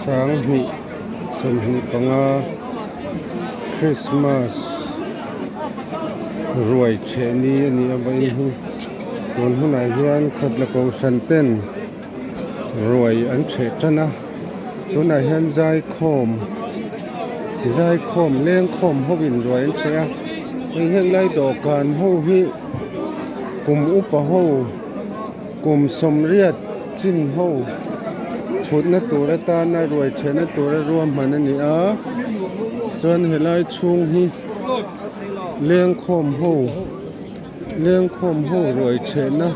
sáng hị sân hị bằng Christmas Ruai chế ni anh em bay hu còn hôm nay hiền Khatla Kohhran tên Ruai anh chế chân á tối nay hiền dài khom lên khom hô vin Ruai anh chế anh hiền lại đồ can hô hi cùng upa hô cùng sôm riết chín hô chút na tura ta na Ruai chế na tura ruam mà anh á chân hiện lại chung hi lên khom hô Ruai chế na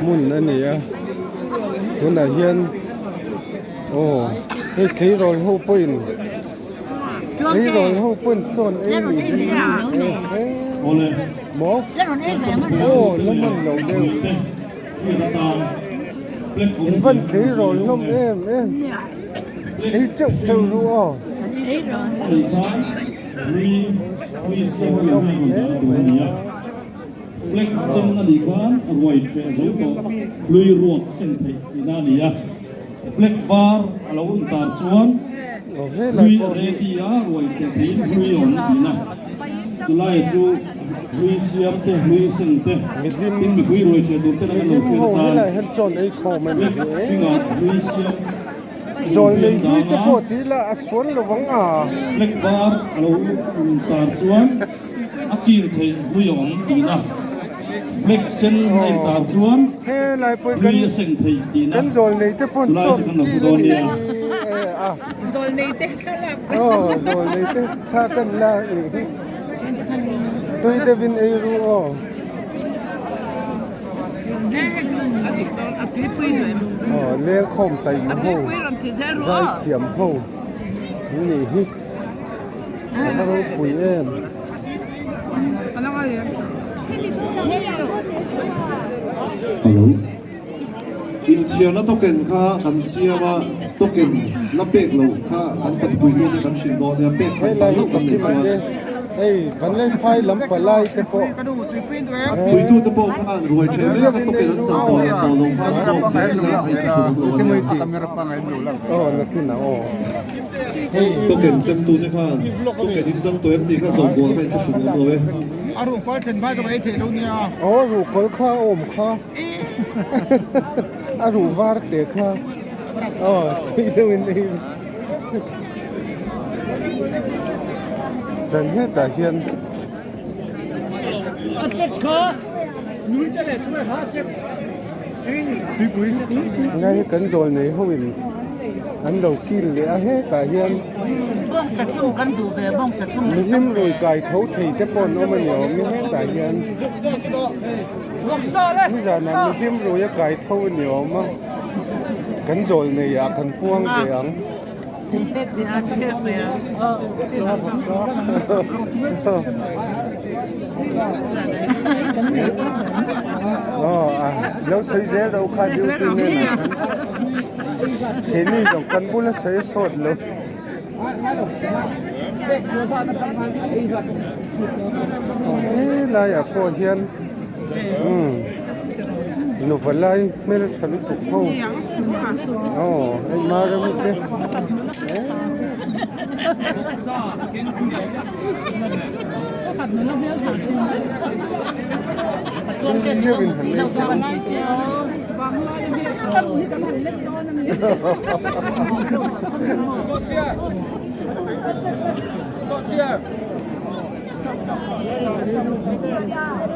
Hmun anh á tối nay hiền cái tí rồi hô pin tí rồi hô pin chọn em đi mỏ lắm mình lâu đều in vẫn tí rồi lắm em ấy chụp luôn Flex sinh là đi quan, rồi trẻ dấu có lùi ruột sinh thị na đi à. Flex var, alo un tar chuan, lùi ready à, rồi trẻ thị lùi on đi na. Chú lại chú lùi xiêm te, lùi sinh te. Tin bị quỳ rồi trẻ tụt te là cái hô ta. lại hết chọn ấy khom mình Sinh à, lùi xiêm. rồi lấy lùi te po tí là xuân là vắng à. Flex var, alo un tar chuan, akil thei lùi on đi na. Flexion hay tạo chuan he lại bôi cân rồi này te pon chọn kỹ lên đi rồi này te khalap rồi này te sa cân la tôi te vin ai ru lên khom tay hô dai chiếm hô nỉ hi nó bụi em Hello. In chiang na token kha kan siama token la pek lo kha kan pat pui ni kan shin do ne pek hay là lúc tập kim anh ấy vẫn lên phai lắm phải lai cái bộ pui tu te po kha ruai che me ka token an chang do ne do lo kha so se la ai ki shu do ne là cái nào token sem tu ne kha token in chang to em ni kha so ko kha ki shu do we aru kwal chen ba ka bai the lo nia ru kol kha om kha ru var te kha thì đâu đi chân hết cả hiền chết kha núi te le tu ha chết tí quý ngay cấn rồi này không bình anh đầu kia lẽ hết cả hiền bông sạch chung căn đủ về bông sạch chung mình hiếm rồi cài thấu thì cái bọn nó mình nhỏ mình hết cả hiền bây giờ là mình hiếm rồi cài thấu nhiều mà cấn rồi này cần phuang để ăn lâu xây dễ đâu khai điều tin nên thế này dòng cân bút là xây sốt luôn là à phô hiền nó phải lại mấy là chăn tục hậu anh mà ra một cái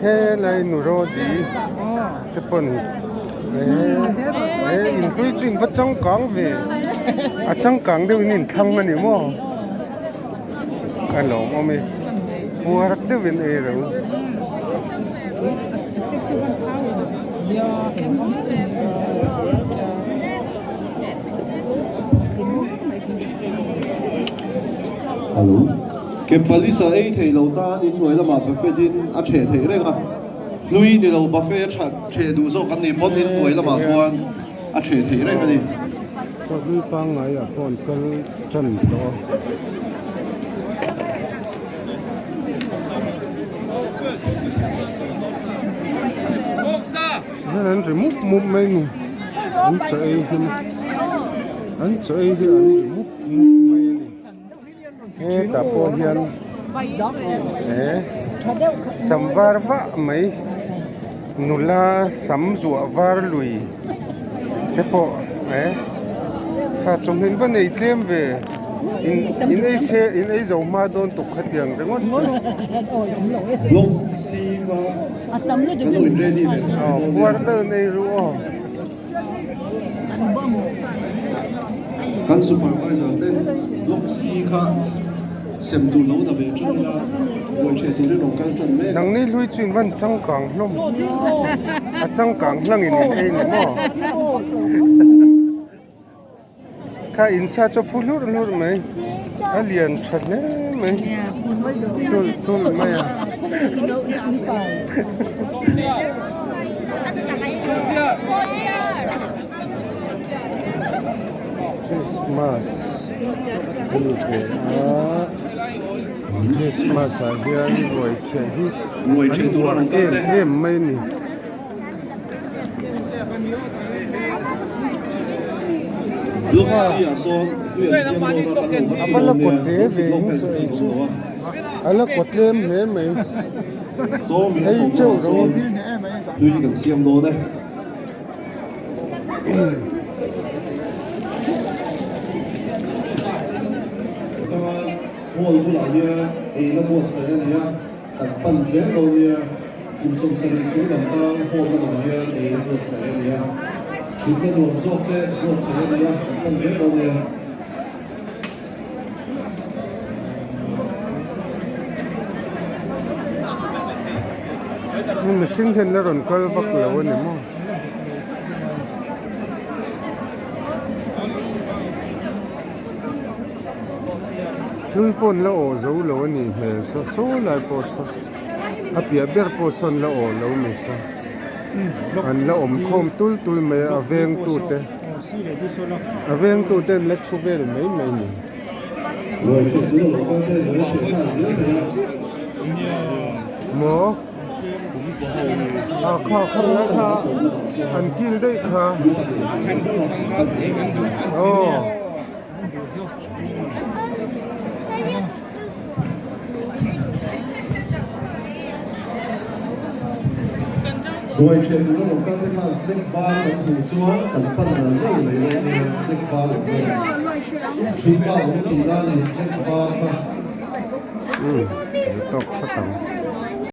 thế này nụ rô gì thế phần in quy trình bắt trăng cáng về trăng cáng đều nhìn thăng mà nhỉ mò anh lộn ông ấy mua rất đều bên ấy rồi Hello. Kempalisa ai thei lo ta in hoi lama Baffet in a che thei renga lui ni lo Baffet chat che du zo kan ni pon in hoi lama kwan a che thei renga ni so lui pang ngai a phone kal chan to nên chỉ múc múc mấy nè anh chơi hin anh chơi hin anh múc mây này nghe tập po hiền sắm var vạ mấy nula sắm rùa var lùi thế po khá trong hình vấn này thêm về in ấy xe in ấy dầu ma đôn tục khát tiền đấy ngon lúc xí và cái lùi ready về quarter này rồi kan supervisor tên lúc xí khá xem tu lâu đã về chân là ngồi chơi tu đến nông canh chân mẹ nang ni lui chuyên văn trăng cảng lom trăng cảng lang in ấy này mò khai in sa cho phụ lúa mấy liền chặt nè mấy tôi mấy Christmas Christmas hiền ngồi chơi tu là nông canh đấy em mấy nè lúc xí à son luyện xem đồ là kan apa la kot de ve ala kot lem ne me số mình ai châu rồi lui cần xem đồ đấy mua lu là như nó mua xe này á đặt bàn xe đồ như cũng xong xe chú làm ta mua cái đồ như nó mua xe này á chúng ta đồ dọc cái mua xe này á bàn xe đồ như nhưng mà sinh thiên là rồi coi bắt lẩu này mà lui pon la o zo lo ni he so la po so apia ber po son la o lo mi sa an la om khom tul me aveng tu te aveng tu te la chu ber me ni ngồi chơi tu là con thế ngồi chơi là dễ mo kha an kil dei kha oh ngồi chơi tu là con thế là flick bar là thủ xóa cần phân là rất là nhiều flick bar chúng ta cũng chỉ ra thì flick bar mà to khát